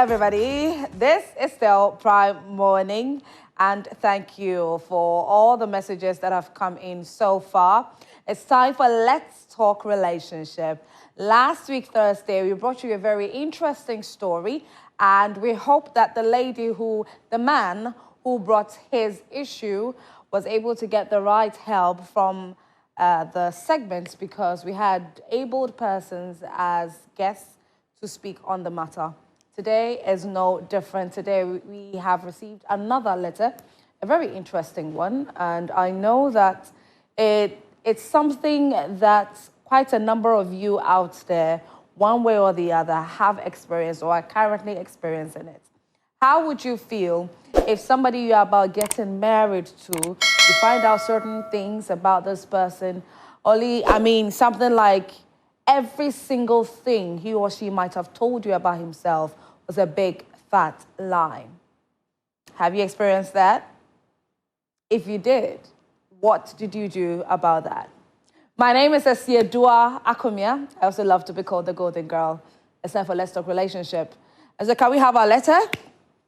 everybody. This is still Prime Morning, and thank you for all the messages that have come in so far. It's time for Let's Talk Relationship. Last week, Thursday, we brought you a very interesting story, and we hope that the man who brought his issue was able to get the right help from the segments, because we had abled persons as guests to speak on the matter. Today is no different. Today we have received another letter, a very interesting one, and I know that it's something that quite a number of you out there, one way or the other, have experienced or are currently experiencing it. How would you feel if somebody you're about getting married to, you find out certain things about this person, something like every single thing he or she might have told you about himself was a big, fat lie? Have you experienced that? If you did, what did you do about that? My name is Esiedua Akumia. I also love to be called the Golden Girl. It's time for Let's Talk Relationship. So can we have our letter?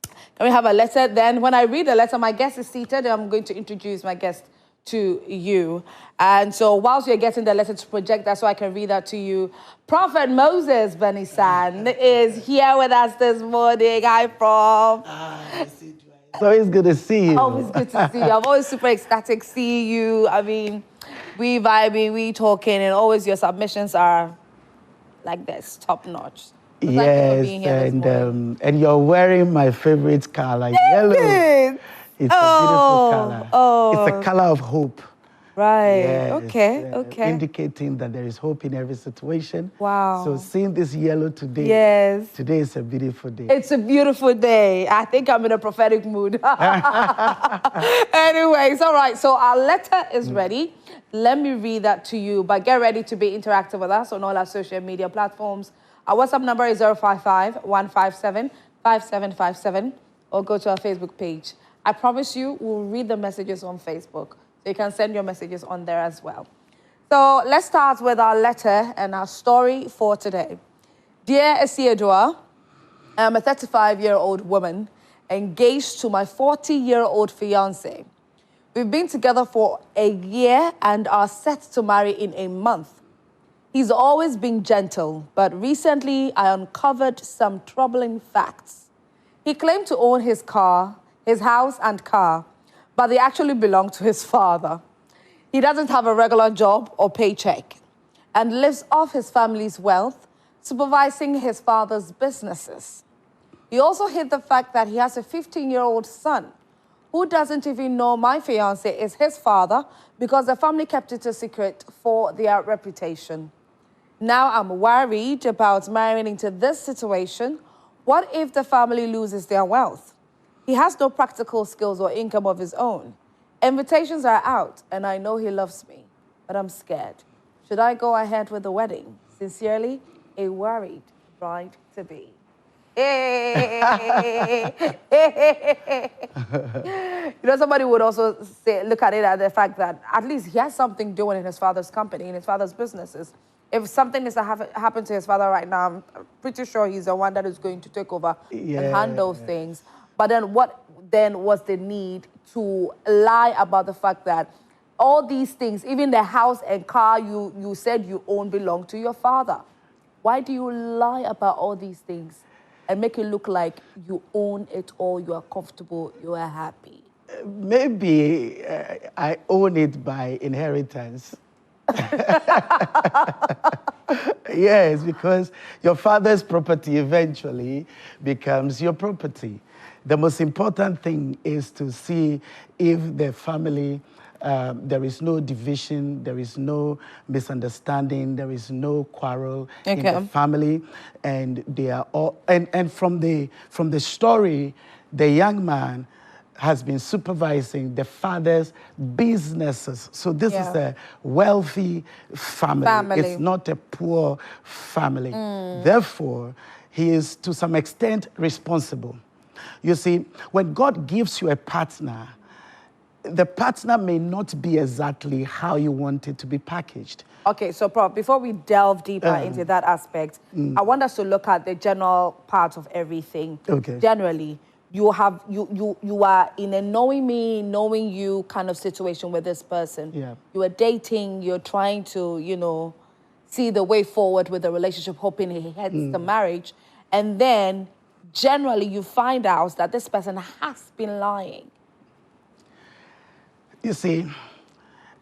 Can we have a letter? Then when I read the letter, my guest is seated, and I'm going to introduce my guest to you. And so whilst you're getting the letter to project that so I can read that to you, Prophet Moses Benisan is here with us this morning. Hi, Prof. It's always good to see you. Always good to see you. I'm always super ecstatic seeing you. I mean, we vibing, we talking, and always your submissions are like this, top notch. So yes, thank you for being here this morning. And you're wearing my favorite color, yellow. It's a beautiful color. It's a color of hope. Right. Yes, Okay. Indicating that there is hope in every situation. Wow. So seeing this yellow today, yes, today is a beautiful day. It's a beautiful day. I think I'm in a prophetic mood. Anyways, all right. So our letter is ready. Let me read that to you, but get ready to be interactive with us on all our social media platforms. Our WhatsApp number is 055-157-5757, or go to our Facebook page. I promise you, we'll read the messages on Facebook. So you can send your messages on there as well. So let's start with our letter and our story for today. Dear Esiedua, I'm a 35-year-old woman engaged to my 40-year-old fiancé. We've been together for a year and are set to marry in a month. He's always been gentle, but recently I uncovered some troubling facts. He claimed to own his house and car, but they actually belong to his father. He doesn't have a regular job or paycheck and lives off his family's wealth, supervising his father's businesses. He also hid the fact that he has a 15-year-old son who doesn't even know my fiancé is his father, because the family kept it a secret for their reputation. Now I'm worried about marrying into this situation. What if the family loses their wealth? He has no practical skills or income of his own. Invitations are out, and I know he loves me, but I'm scared. Should I go ahead with the wedding? Sincerely, a worried bride-to-be. Somebody would also look at it as the fact that at least he has something doing in his father's company, in his father's businesses. If something is to happen to his father right now, I'm pretty sure he's the one that is going to take over and handle things. But then what then was the need to lie about the fact that all these things, even the house and car you said you own, belong to your father? Why do you lie about all these things and make it look like you own it all, you are comfortable, you are happy? Maybe I own it by inheritance. Yes, because your father's property eventually becomes your property. The most important thing is to see if the family, there is no division, there is no misunderstanding, there is no quarrel in the family, and they are all. And from the story, the young man has been supervising the father's businesses. So this is a wealthy family. It's not a poor family. Therefore, he is to some extent responsible. You see, when God gives you a partner, the partner may not be exactly how you want it to be packaged. Okay, so Prof, before we delve deeper into that aspect, I want us to look at the general part of everything. Okay. Generally, you are in a knowing me, knowing you kind of situation with this person. Yeah. You are dating, you're trying to, see the way forward with the relationship, hoping he heads to marriage. And then generally you find out that this person has been lying. You see,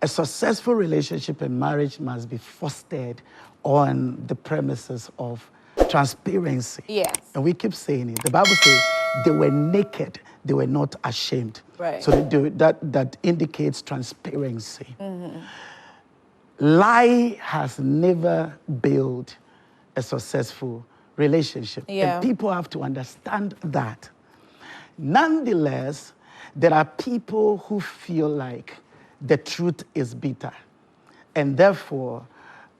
a successful relationship and marriage must be fostered on the premises of transparency. Yes. And we keep saying it. The Bible says they were naked, they were not ashamed. Right. So that indicates transparency. Lie has never built a successful relationship. Yeah. And people have to understand that. Nonetheless, there are people who feel like the truth is bitter. And therefore,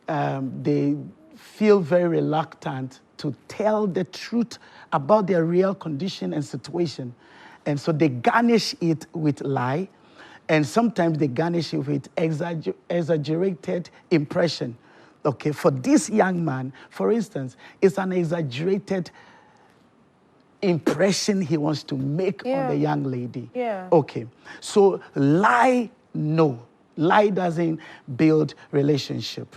they feel very reluctant to tell the truth about their real condition and situation. And so they garnish it with lie. And sometimes they garnish it with exaggerated impression. Okay, for this young man, for instance, it's an exaggerated impression he wants to make on the young lady. Yeah. Okay, so lie, no. Lie doesn't build relationship.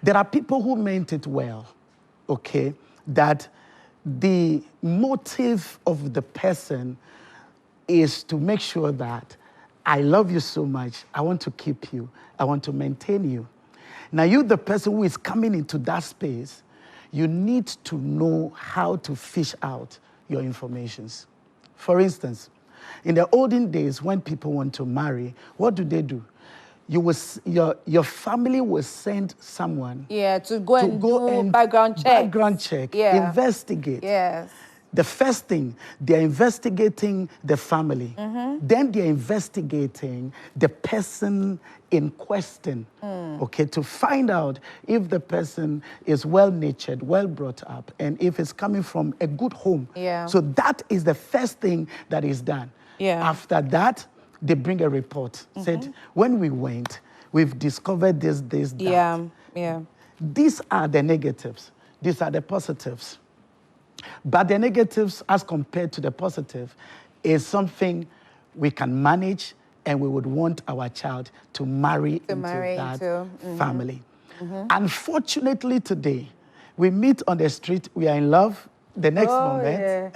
There are people who meant it well, okay, that the motive of the person is to make sure that I love you so much, I want to keep you, I want to maintain you. Now you, the person who is coming into that space, you need to know how to fish out your informations. For instance, in the olden days when people want to marry, what do? Your family will send someone to go and do background check. Investigate. Yes. The first thing, they're investigating the family. Then they're investigating the person in question, okay, to find out if the person is well-natured, well brought up, and if it's coming from a good home. Yeah. So that is the first thing that is done. Yeah. After that, they bring a report. Said, when we went, we've discovered this, that. Yeah. These are the negatives. These are the positives. But the negatives, as compared to the positive, is something we can manage, and we would want our child to marry into that family. Unfortunately, today, we meet on the street, we are in love. The next moment,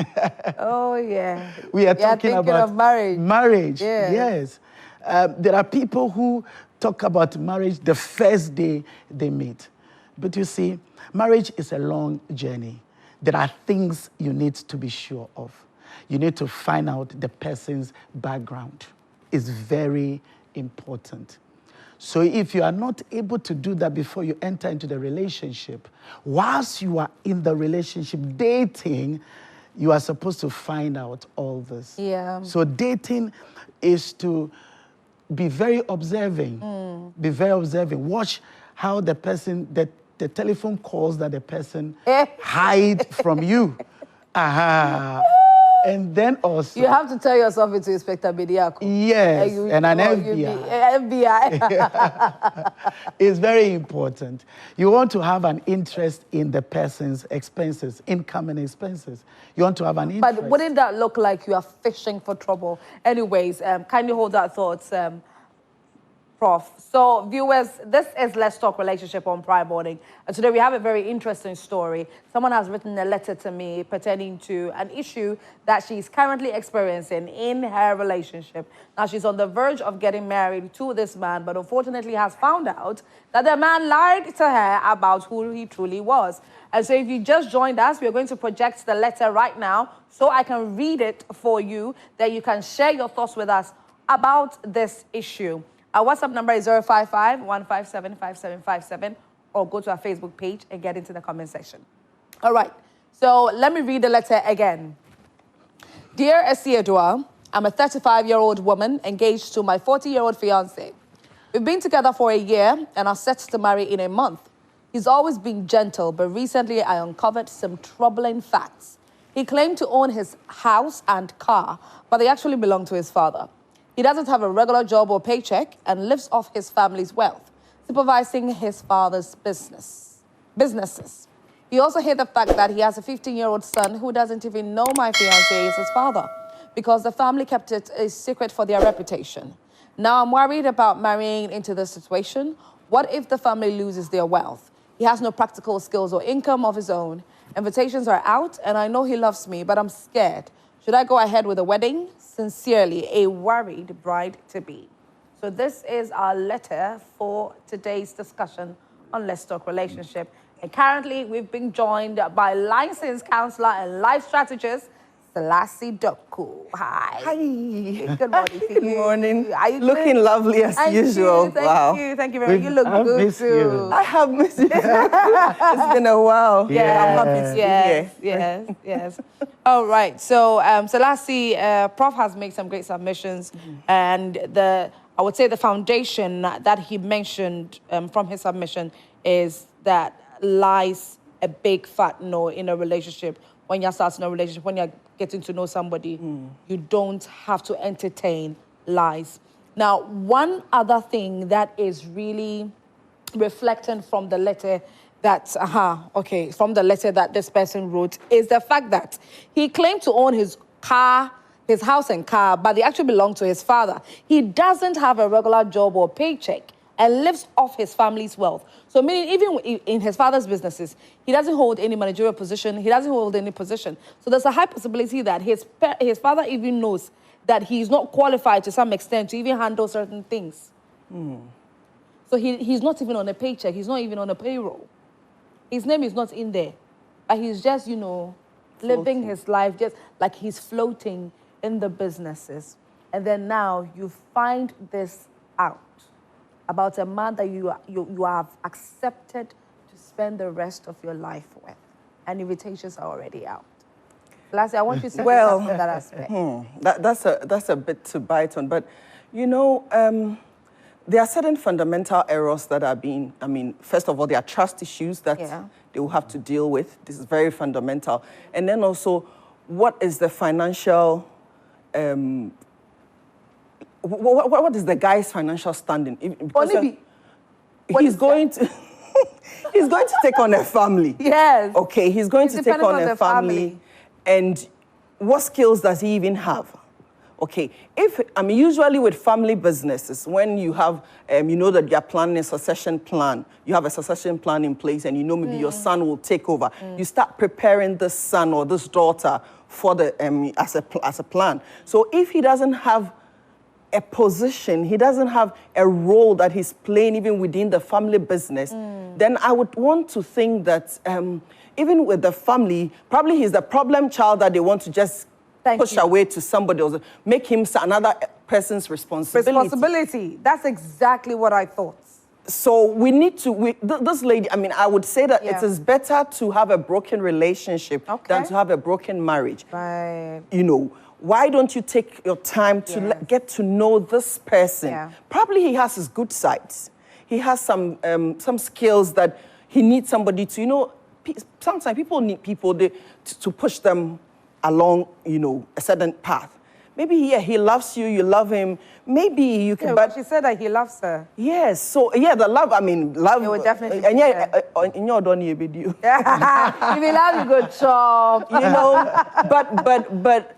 we are talking about marriage. Marriage, yes. There are people who talk about marriage the first day they meet. But you see, marriage is a long journey. There are things you need to be sure of. You need to find out the person's background. It's very important. So if you are not able to do that before you enter into the relationship, whilst you are in the relationship dating, you are supposed to find out all this. Yeah. So dating is to be very observing. Be very observing. Watch how the person, the telephone calls that the person hide from you. And then also... You have to tell yourself into Inspector Bediako. Yes, and an FBI. FBI. It's very important. You want to have an interest in the person's expenses, income and expenses. You want to have an interest. But wouldn't that look like you are fishing for trouble? Anyways, kindly hold that thought, Prof. So, viewers, this is Let's Talk Relationship on Prime Morning. And today we have a very interesting story. Someone has written a letter to me pertaining to an issue that she's currently experiencing in her relationship. Now, she's on the verge of getting married to this man, but unfortunately has found out that the man lied to her about who he truly was. And so if you just joined us, we're going to project the letter right now so I can read it for you, that you can share your thoughts with us about this issue. Our WhatsApp number is 055-157-5757, or go to our Facebook page and get into the comment section. All right, so let me read the letter again. Dear Esiedua, I'm a 35-year-old woman engaged to my 40-year-old fiancé. We've been together for a year and are set to marry in a month. He's always been gentle, but recently I uncovered some troubling facts. He claimed to own his house and car, but they actually belong to his father. He doesn't have a regular job or paycheck and lives off his family's wealth, supervising his father's businesses. He also hid the fact that he has a 15-year-old son who doesn't even know my fiancé is his father because the family kept it a secret for their reputation. Now I'm worried about marrying into this situation. What if the family loses their wealth? He has no practical skills or income of his own. Invitations are out, and I know he loves me, but I'm scared. Should I go ahead with a wedding? Sincerely, a worried bride-to-be. So this is our letter for today's discussion on Let's Talk Relationship. And currently, we've been joined by licensed counselor and life strategist, Secrecy. Hi. Hi. Good morning to you. Good morning. Are you looking good? lovely as usual. Thank you. Thank you very much. You look I've good missed too. you. I have missed you. It's been a while. Yeah. I'm happy to be here. Yes. All right. So, Secrecy, Prof has made some great submissions, and I would say the foundation that he mentioned from his submission is that lies a big fat no in a relationship. When you're starting a relationship, when you're getting to know somebody, you don't have to entertain lies. Now, one other thing that is really reflecting from the letter that, from the letter that this person wrote is the fact that he claimed to own his house and car, but they actually belong to his father. He doesn't have a regular job or paycheck and lives off his family's wealth. So meaning even in his father's businesses, he doesn't hold any managerial position, he doesn't hold any position. So there's a high possibility that his father even knows that he's not qualified to some extent to even handle certain things. So he's not even on a paycheck, he's not even on a payroll. His name is not in there, but he's just, living his life just like he's floating in the businesses. And then now you find this out about a man that you have accepted to spend the rest of your life with. And invitations are already out. Lastly, I want you to say something on that aspect. That's a bit to bite on. But, there are certain fundamental errors that are being, first of all, there are trust issues that they will have to deal with. This is very fundamental. And then also, what is the financial, what is the guy's financial standing? Because he's going to take on a family. Yes. Okay, he's going to take on a family. And what skills does he even have? Okay, usually with family businesses, when you have, you know that you're planning a succession plan, you have a succession plan in place and maybe your son will take over. You start preparing this son or this daughter for as a plan. So if he doesn't have a position, he doesn't have a role that he's playing even within the family business, then I would want to think that even with the family, probably he's the problem child that they want to just push away to somebody else, make him another person's responsibility. That's exactly what I thought. So we need to, this lady, I would say that it is better to have a broken relationship than to have a broken marriage. Right. Why don't you take your time to get to know this person? Yeah. Probably he has his good sides. He has some skills that he needs somebody to, sometimes people need people to push them along, a certain path. Maybe he loves you, you love him. Maybe you can. But she said that he loves her. Yes. So the love. Love. It would definitely. And in your don't you video. If you love, you go chop. But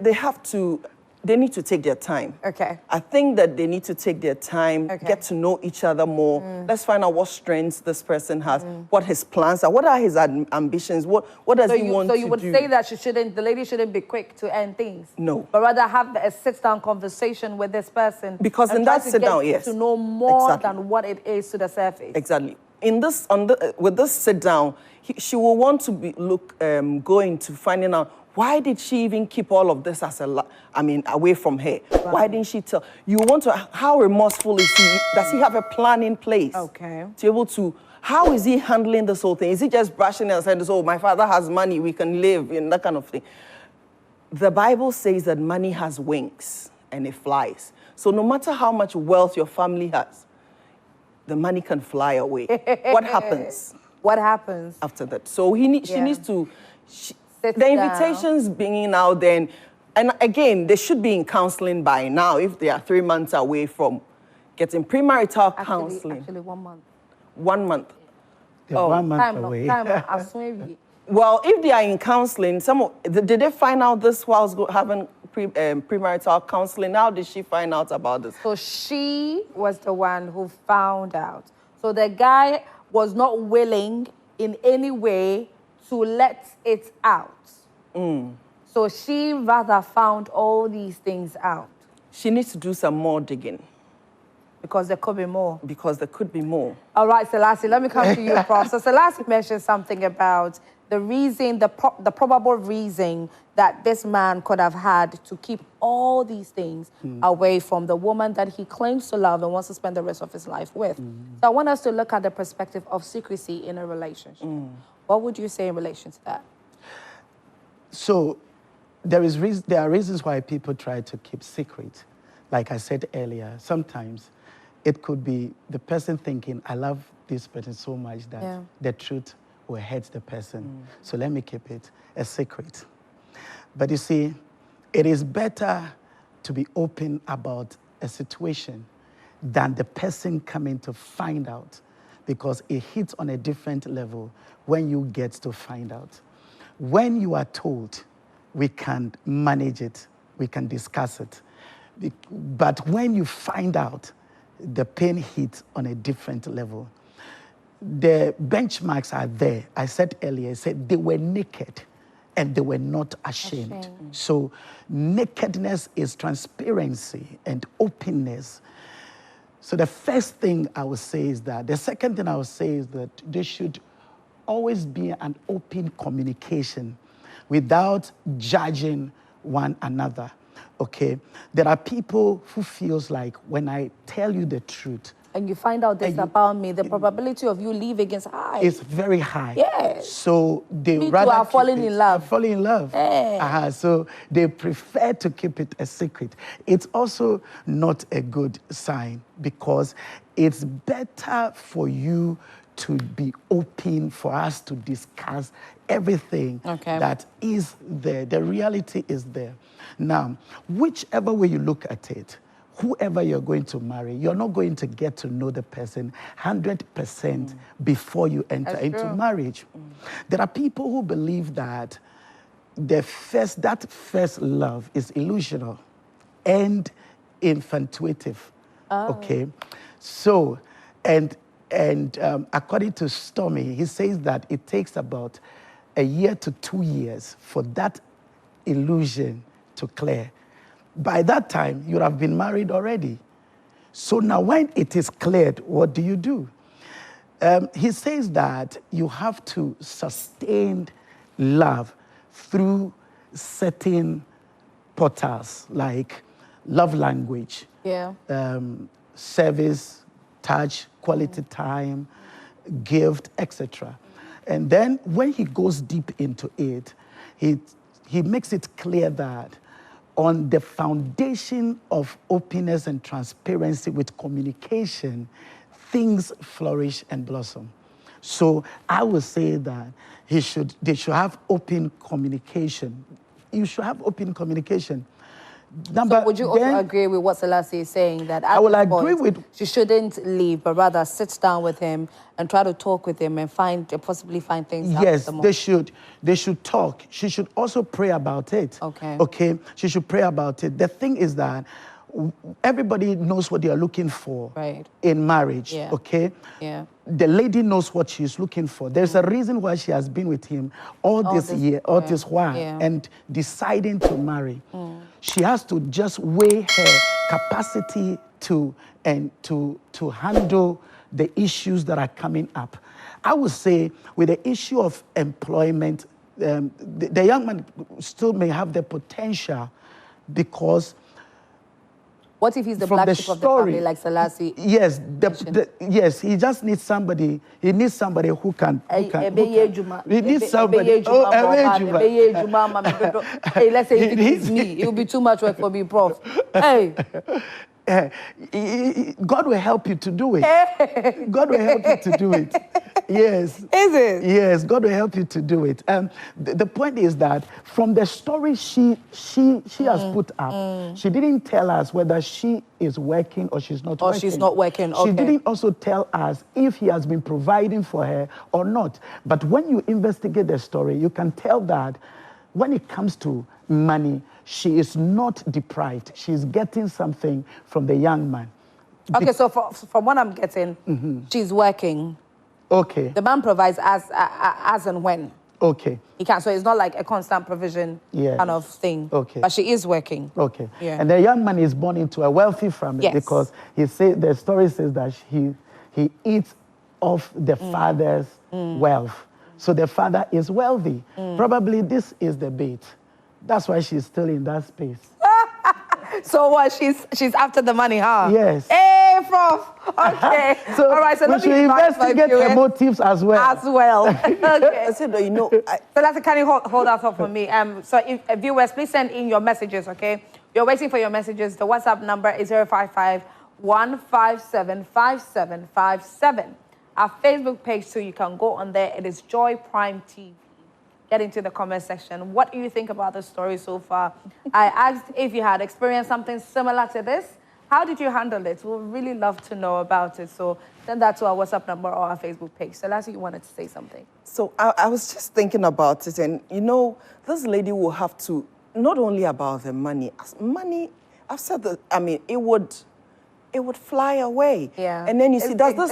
they have to. They need to take their time. Okay. I think that they need to take their time, get to know each other more. Let's find out what strengths this person has, what his plans are, what are his ambitions, what does he want to do. So you would say that the lady shouldn't be quick to end things? No. But rather have a sit-down conversation with this person. Because in that sit-down, to know more than what it is to the surface. Exactly. With this sit-down, she will want to going to finding out, why did she even keep all of this away from her? Right. Why didn't she tell? You want to, how remorseful is he? Does he have a plan in place? Okay. To be able to, how is he handling this whole thing? Is he just brushing it and saying, oh, my father has money, we can live, and that kind of thing? The Bible says that money has wings and it flies. So no matter how much wealth your family has, the money can fly away. What happens? What happens? After that. So she needs to... the invitations being out, then And again, they should be in counseling by now if they are 3 months away from getting premarital counseling. Actually, 1 month. 1 month. They're 1 month away. Well, if they are in counseling, did they find out this whilst having premarital counseling? How did she find out about this? So she was the one who found out. So the guy was not willing in any way to let it out. So she rather found all these things out. She needs to do some more digging. Because there could be more. Because there could be more. All right, Selassie, let me come to you, Prof. So Selassie mentioned something about the reason, the probable reason that this man could have had to keep all these things away from the woman that he claims to love and wants to spend the rest of his life with. So I want us to look at the perspective of secrecy in a relationship. What would you say in relation to that? So there are reasons why people try to keep secret. Like I said earlier, sometimes it could be the person thinking, I love this person so much that the truth will hurt the person. So let me keep it a secret. But you see, it is better to be open about a situation than the person coming to find out, because it hits on a different level when you get to find out. When you are told, we can manage it, we can discuss it. But when you find out, the pain hits on a different level. The benchmarks are there. I said earlier, I said they were naked and they were not ashamed. So nakedness is transparency and openness. So the first thing I would say is that. The second thing I would say is that there should always be an open communication without judging one another. Okay, there are people who feels like when I tell you the truth, and you find out this about me, the probability of you leaving is high. It's very high. Yes. So they Me rather too, are falling in love. Falling in love. So they prefer to keep it a secret. It's also not a good sign, because it's better for you to be open, for us to discuss everything that is there. The reality is there. Now, whichever way you look at it, whoever you're going to marry, you're not going to get to know the person 100% before you enter into marriage. There are people who believe that that first love is illusional and infatuative. Okay, so and according to Stormy, he says that it takes about a year to 2 years for that illusion to clear. By that time, you have been married already. So now when it is cleared, what do you do? He says that you have to sustain love through certain portals like love language, service, touch, quality time, gift, etc. And then when he goes deep into it, he makes it clear that on the foundation of openness and transparency with communication, things flourish and blossom. So I would say that they should have open communication. You should have open communication. So would you also agree with what Selassie is saying, that at I will this agree point, with... she shouldn't leave, but rather sit down with him and try to talk with him and possibly find things out? Yes, they should. They should talk. She should also pray about it. Okay? She should pray about it. The thing is that everybody knows what they are looking for in marriage, okay? The lady knows what she's looking for. There's a reason why she has been with him all this while and deciding to marry. She has to just weigh her capacity to handle the issues that are coming up. I would say with the issue of employment, the young man still may have the potential, because what if he's the black sheep of the family, like Selassie? Yes, yes. He just needs somebody. He needs somebody who can. He needs somebody. Hey, let's say if it is me, it will be too much work for me, Prof. Hey. God will help you to do it. God will help you to do it. Yes. Is it? Yes, God will help you to do it. The point is that from the story she has put up, she didn't tell us whether she is working or she's not working. Or she's not working, okay. She didn't also tell us if he has been providing for her or not. But when you investigate the story, you can tell that when it comes to money, she is not deprived. She's getting something from the young man. Okay, so from what I'm getting, she's working. Okay. The man provides as and when. Okay. He can, so it's not like a constant provision kind of thing. Okay. But she is working. Okay. Yeah. And the young man is born into a wealthy family because the story says that he eats off the father's wealth. So the father is wealthy. Probably this is the bait. That's why she's still in that space. So what? She's after the money, huh? Yes. Hey, Prof. Okay. So all right. So we should investigate her motives as well. As well. Okay. I said, you know. So that's can you hold that up for me? So if viewers, please send in your messages. Okay. We're waiting for your messages. The WhatsApp number is 055-157-5757. Our Facebook page too. You can go on there. It is Joy Prime TV. Get into the comment section. What do you think about the story so far? I asked if you had experienced something similar to this. How did you handle it? We'd really love to know about it. So send that to our WhatsApp number or our Facebook page. So lastly, you wanted to say something. So I was just thinking about it. And, you know, this lady will have to, not only about the money. Money, I've said that, I mean, it would fly away. Yeah. And then you see, does this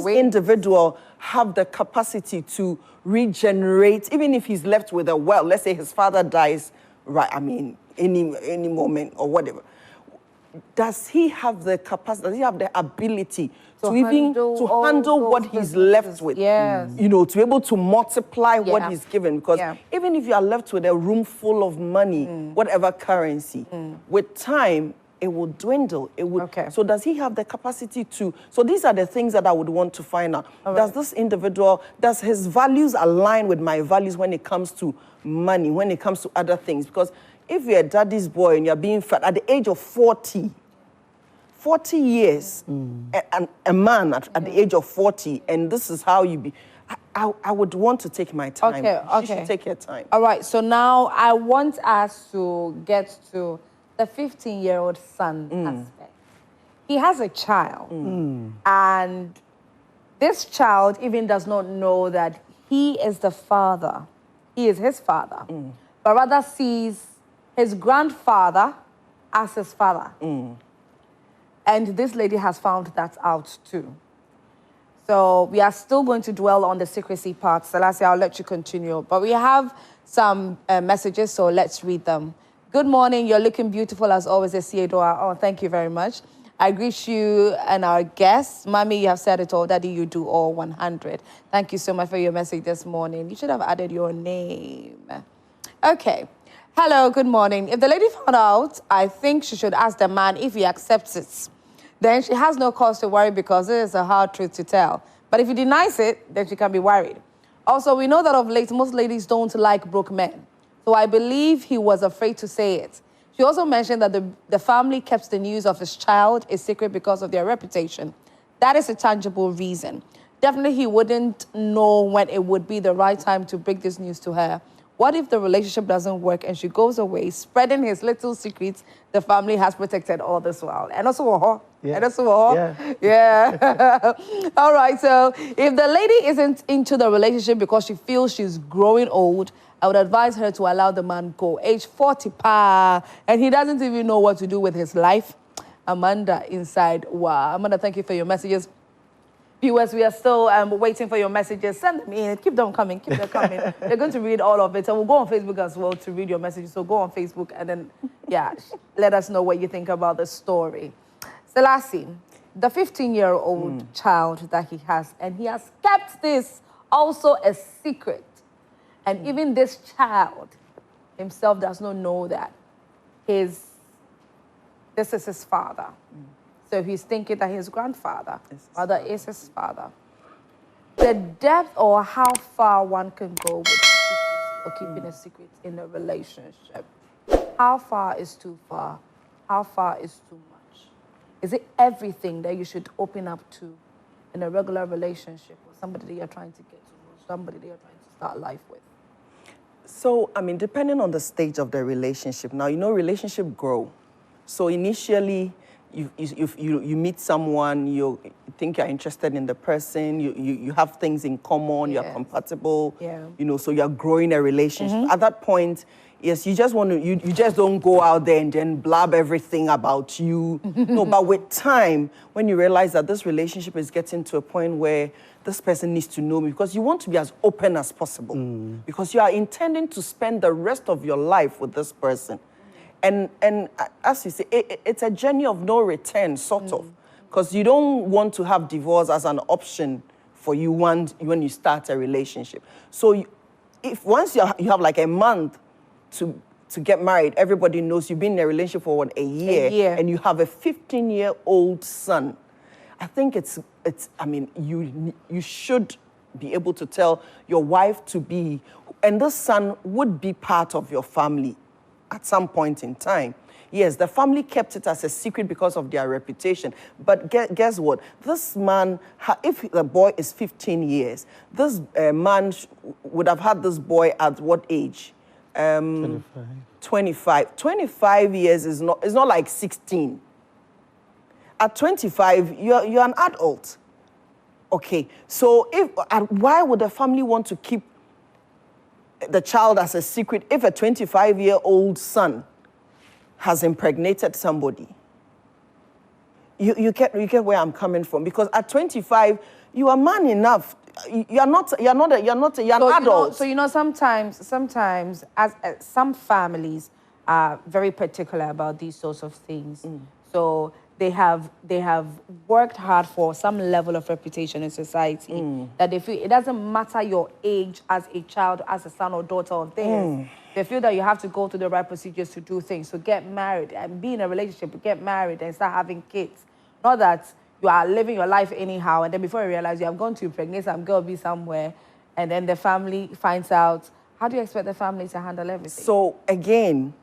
individual have the capacity to regenerate, even if he's left with a wealth? Let's say his father dies, right? I mean, any moment or whatever. Does he have the capacity? Does he have the ability to handle what he's left with? Yes. You know, to be able to multiply what he's given. Because even if you are left with a room full of money, whatever currency, with time, it will dwindle. It would. Okay. So does he have the capacity to? So these are the things that I would want to find out. Does this individual, does his values align with my values when it comes to money, when it comes to other things? Because if you're a daddy's boy and you're being fed at the age of 40 years, a man at the age of 40, and this is how you be, I would want to take my time. Okay. She should take her time. All right, so now I want us to get to the 15-year-old son aspect. He has a child, and this child even does not know that he is the father. He is his father, but rather sees his grandfather as his father. And this lady has found that out too. So we are still going to dwell on the secrecy part. So lastly, I'll let you continue. But we have some messages, so let's read them. Good morning. You're looking beautiful as always, Esiedora. Oh, thank you very much. I greet you and our guests. Mommy, you have said it all. Daddy, you do all 100. Thank you so much for your message this morning. You should have added your name. Okay. Hello, good morning. If the lady found out, I think she should ask the man if he accepts it. Then she has no cause to worry because it is a hard truth to tell. But if he denies it, then she can be worried. Also, we know that of late, most ladies don't like broke men. So I believe he was afraid to say it. She also mentioned that the family kept the news of his child a secret because of their reputation. That is a tangible reason. Definitely he wouldn't know when it would be the right time to break this news to her. What if the relationship doesn't work and she goes away, spreading his little secrets the family has protected all this while? And also, yeah. All right, so if the lady isn't into the relationship because she feels she's growing old, I would advise her to allow the man go. Age 40, and he doesn't even know what to do with his life. Amanda inside. Wow. Amanda, thank you for your messages. Viewers, we are still waiting for your messages. Send them in. Keep them coming. Keep them coming. They're going to read all of it. And we'll go on Facebook as well to read your messages. So go on Facebook and then, let us know what you think about the story. Selassie, the 15-year-old child that he has, and he has kept this also a secret. And even this child himself does not know that this is his father. So he's thinking that his grandfather, rather, is his father. The depth or how far one can go with or keeping a secret in a relationship. How far is too far? How far is too much? Is it everything that you should open up to in a regular relationship with somebody that you're trying to get to know, somebody that you're trying to start life with? So, I mean, depending on the stage of the relationship. Now, relationship grow. So initially, you meet someone, you think you're interested in the person, you have things in common, you're compatible, so you're growing a relationship. At that point, yes, you just don't go out there and then blab everything about you. No, but with time, when you realize that this relationship is getting to a point where this person needs to know me, because you want to be as open as possible, because you are intending to spend the rest of your life with this person. And as you say, it's a journey of no return, sort of, because you don't want to have divorce as an option for you when you start a relationship. So if once you have like a month to get married, everybody knows you've been in a relationship for a year, and you have a 15-year-old son. I think I mean, you should be able to tell your wife to be, and this son would be part of your family at some point in time. Yes, the family kept it as a secret because of their reputation. But guess what? This man, if the boy is 15 years, this man would have had this boy at what age? 25. 25 years is not like 16. At 25, you're an adult. Okay, so why would the family want to keep the child as a secret if a 25-year-old son has impregnated somebody? You get where I'm coming from, because at 25 you are man enough. You're an adult. Sometimes as some families are very particular about these sorts of things. So they have worked hard for some level of reputation in society, that they feel it doesn't matter your age as a child, as a son or daughter of theirs. They feel that you have to go through the right procedures to do things, to get married and be in a relationship, get married and start having kids. Not that you are living your life anyhow, and then before you realize you have gone to impregnate some girl, be somewhere, and then the family finds out. How do you expect the family to handle everything? So again,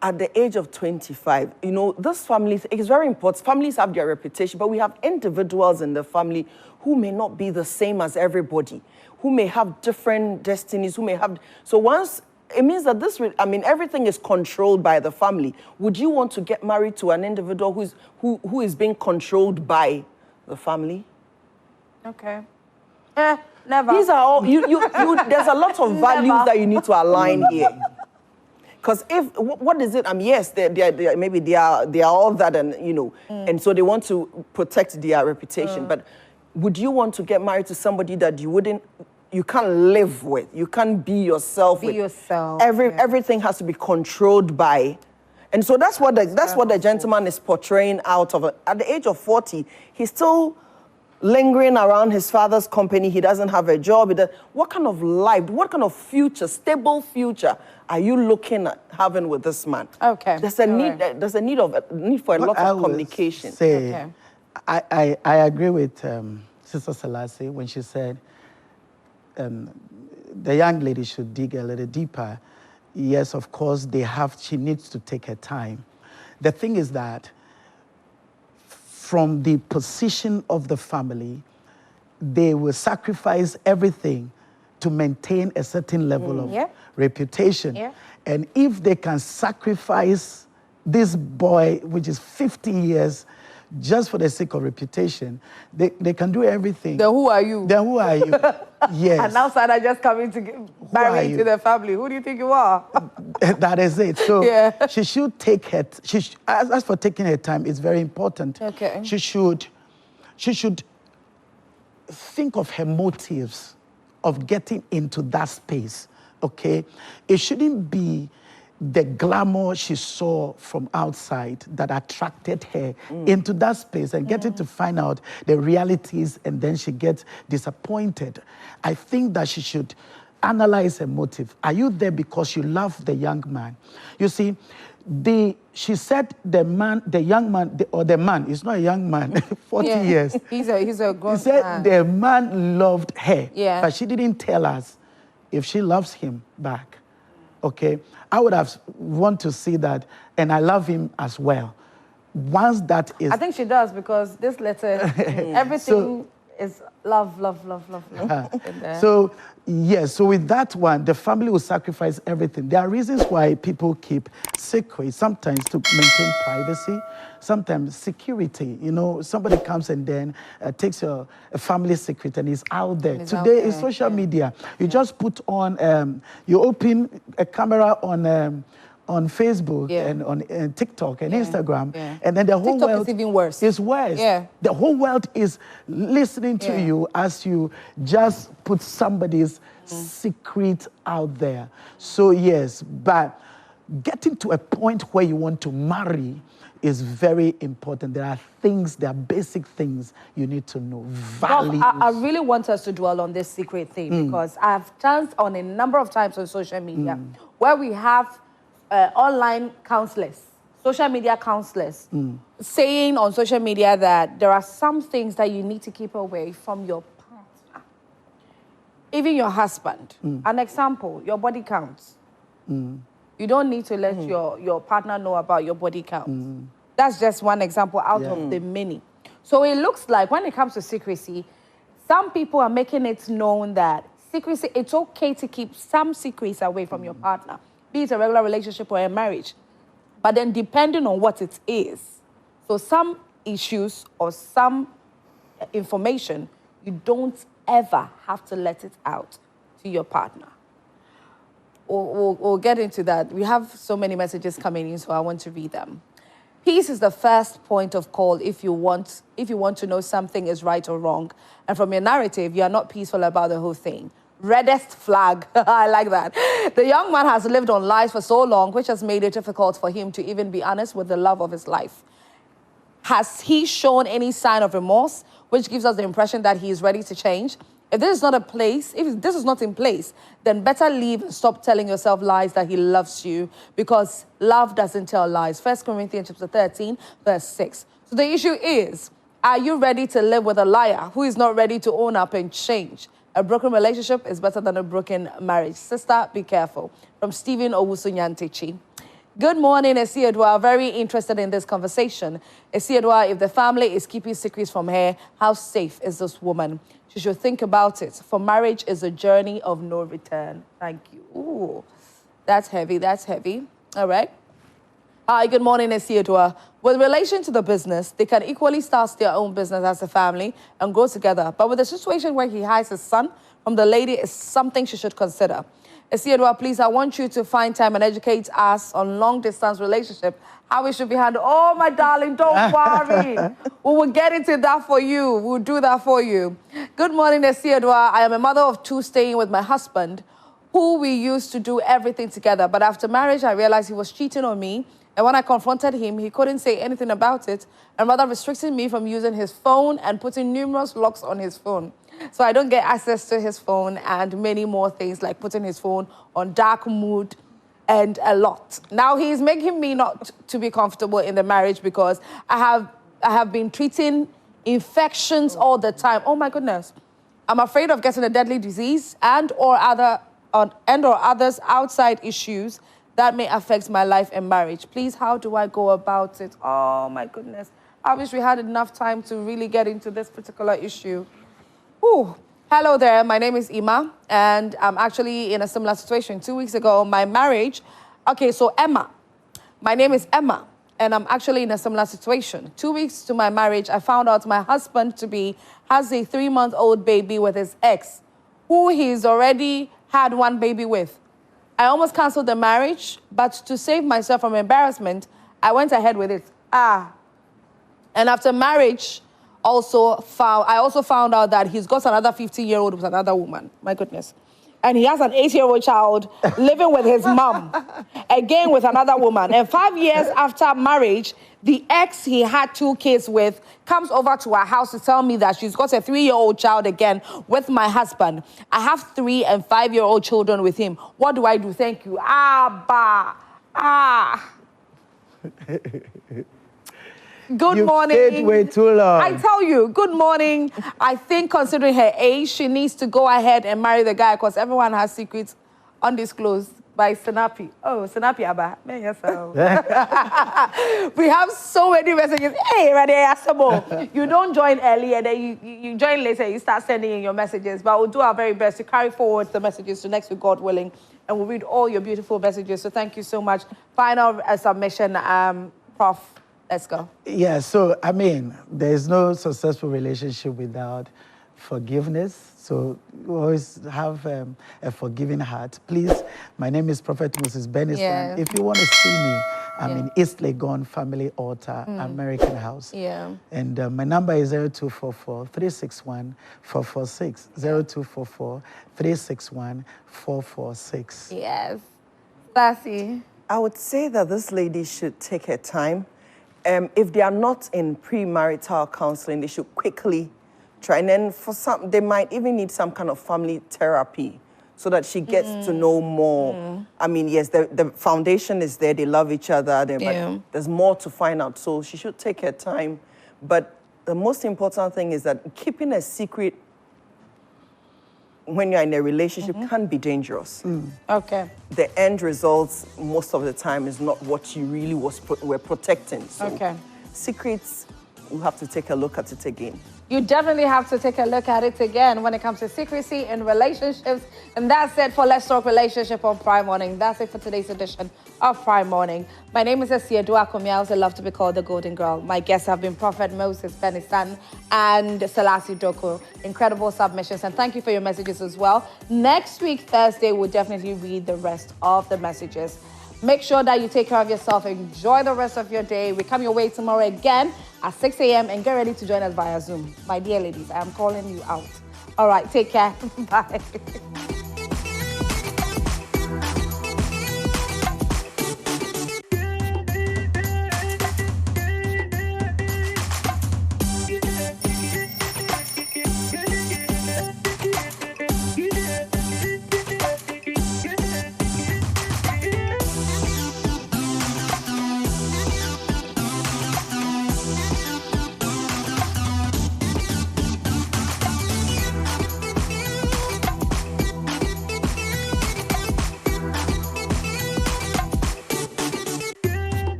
at the age of 25, this family is very important. Families have their reputation, but we have individuals in the family who may not be the same as everybody, who may have different destinies, so once, it means that everything is controlled by the family. Would you want to get married to an individual who is being controlled by the family? Okay. Never. These are all, there's a lot of values that you need to align here. Because what is it? Yes, maybe they are all that, and and so they want to protect their reputation. But would you want to get married to somebody that you can't live with? You can't be yourself with? Yourself. Everything has to be controlled by, and so that's what the gentleman is portraying out of it. At the age of 40, he's still lingering around his father's company. He doesn't have a job. What kind of life, what kind of future, stable future, are you looking at having with this man? Okay. There's a need for a lot of communication. I agree with Sister Selassie when she said the young lady should dig a little deeper. Yes, of course, she needs to take her time. The thing is that from the position of the family, they will sacrifice everything to maintain a certain level of reputation. And if they can sacrifice this boy, which is 50 years, just for the sake of reputation, they can do everything. Then who are you? Yes. An outsider just coming to marry into the family. Who do you think you are? That is it. So she should take her. As for taking her time, it's very important. Okay. She should think of her motives of getting into that space. Okay, it shouldn't be the glamour she saw from outside that attracted her into that space, and getting to find out the realities, and then she gets disappointed. I think that she should analyze her motive. Are you there because you love the young man? You see, she said the young man, it's not a young man, 40 years. He's a grown man. She said the man loved her, but she didn't tell us if she loves him back. Okay, I would want to see that, and I love him as well. Once that is, I think she does, because this letter, everything is love, love, love, love, love. in there. So, yes, so with that one, the family will sacrifice everything. There are reasons why people keep secrets, sometimes to maintain privacy, sometimes security. You know, somebody comes and then takes a family secret and is out there. Today is social media. You just put on, you open a camera on Facebook and on TikTok and Instagram, and then the whole TikTok world is even worse. Is worse. Yeah. The whole world is listening to you as you just put somebody's secret out there. So yes, but getting to a point where you want to marry is very important. There are things, there are basic things you need to know. Values. Well, I really want us to dwell on this secret thing because I've chanced on a number of times on social media where we have online counselors, social media counselors, saying on social media that there are some things that you need to keep away from your partner. Even your husband. An example, your body counts. You don't need to let your partner know about your body count. That's just one example out of the many. So it looks like when it comes to secrecy, some people are making it known that secrecy, it's okay to keep some secrets away from your partner, be it a regular relationship or a marriage. But then depending on what it is, so some issues or some information, you don't ever have to let it out to your partner. We'll get into that. We have so many messages coming in, so I want to read them. Peace is the first point of call if you want to know something is right or wrong. And from your narrative, you are not peaceful about the whole thing. Reddest flag. I like that. The young man has lived on lies for so long, which has made it difficult for him to even be honest with the love of his life. Has he shown any sign of remorse, which gives us the impression that he is ready to change? If this is not in place, then better leave and stop telling yourself lies that he loves you, because love doesn't tell lies. 1 Corinthians chapter 13, verse 6. So the issue is, are you ready to live with a liar who is not ready to own up and change? A broken relationship is better than a broken marriage. Sister, be careful. From Stephen Owusu-Nyantechi. Good morning, Esiedwa. Very interested in this conversation. Esiedwa, if the family is keeping secrets from her, how safe is this woman? She should think about it. For marriage is a journey of no return. Thank you. Ooh, that's heavy. That's heavy. All right. Hi, good morning, Esiedwa. With relation to the business, they can equally start their own business as a family and grow together. But with the situation where he hides his son from the lady is something she should consider. Esiedwa, please, I want you to find time and educate us on long-distance relationship, how it should be handled. Oh, my darling, don't worry. We will get into that for you. We'll do that for you. Good morning, Esiedwa. I am a mother of two staying with my husband, who we used to do everything together. But after marriage, I realized he was cheating on me. And when I confronted him, he couldn't say anything about it, and rather restricting me from using his phone and putting numerous locks on his phone. So I don't get access to his phone and many more things, like putting his phone on dark mode and a lot. Now he's making me not to be comfortable in the marriage because I have been treating infections all the time. Oh my goodness. I'm afraid of getting a deadly disease and or others outside issues that may affect my life and marriage. Please, how do I go about it? Oh my goodness. I wish we had enough time to really get into this particular issue. Ooh. Hello there, my name is Ima, and I'm actually in a similar situation. 2 weeks ago, my marriage, Emma. My name is Emma, and I'm actually in a similar situation. 2 weeks to my marriage, I found out my husband-to-be has a 3-month-old baby with his ex, who he's already had one baby with. I almost canceled the marriage, but to save myself from embarrassment, I went ahead with it. And after marriage, I also found out that he's got another 15-year-old with another woman. My goodness. And he has an 8-year-old child living with his mom, again with another woman. And 5 years after marriage, the ex he had 2 kids with comes over to our house to tell me that she's got a 3-year-old child again with my husband. I have 3 and 5-year-old children with him. What do I do? Thank you. Good morning. You've stayed way too long. I tell you, good morning. I think considering her age, she needs to go ahead and marry the guy because everyone has secrets undisclosed. by Sinapi. Oh, Sinapi Abba. We have so many messages. Hey, Rade, you don't join early and then you join later. You start sending in your messages. But we'll do our very best to carry forward the messages to next week, God willing. And we'll read all your beautiful messages. So thank you so much. Final submission, Prof. Let's go. Yeah, so, I mean, there's no successful relationship without forgiveness. So you always have a forgiving heart. Please, my name is Prophet Moses Benison. Yeah. If you want to see me, I'm in East Legon Family Altar, American House. Yeah. And my number is 0244-361-446. 0244-361-446. Yes. Sassy. I would say that this lady should take her time. If they are not in premarital counseling, they should quickly try. And then for some, they might even need some kind of family therapy so that she gets to know more. I mean, yes, the foundation is there. They love each other. But there's more to find out. So she should take her time. But the most important thing is that keeping a secret when you're in a relationship can be dangerous. Okay. The end results most of the time is not what you really were protecting. So secrets, you have to take a look at it again. You definitely have to take a look at it again when it comes to secrecy in relationships. And that's it for Let's Talk Relationship on Prime Morning. That's it for today's edition of Prime Morning. My name is Asiadua Kumi. I also love to be called the Golden Girl. My guests have been Prophet Moses Benison and Selassie Doku. Incredible submissions. And thank you for your messages as well. Next week, Thursday, we'll definitely read the rest of the messages. Make sure that you take care of yourself. Enjoy the rest of your day. We come your way tomorrow again at 6 a.m. and get ready to join us via Zoom. My dear ladies, I am calling you out. All right, take care. Bye.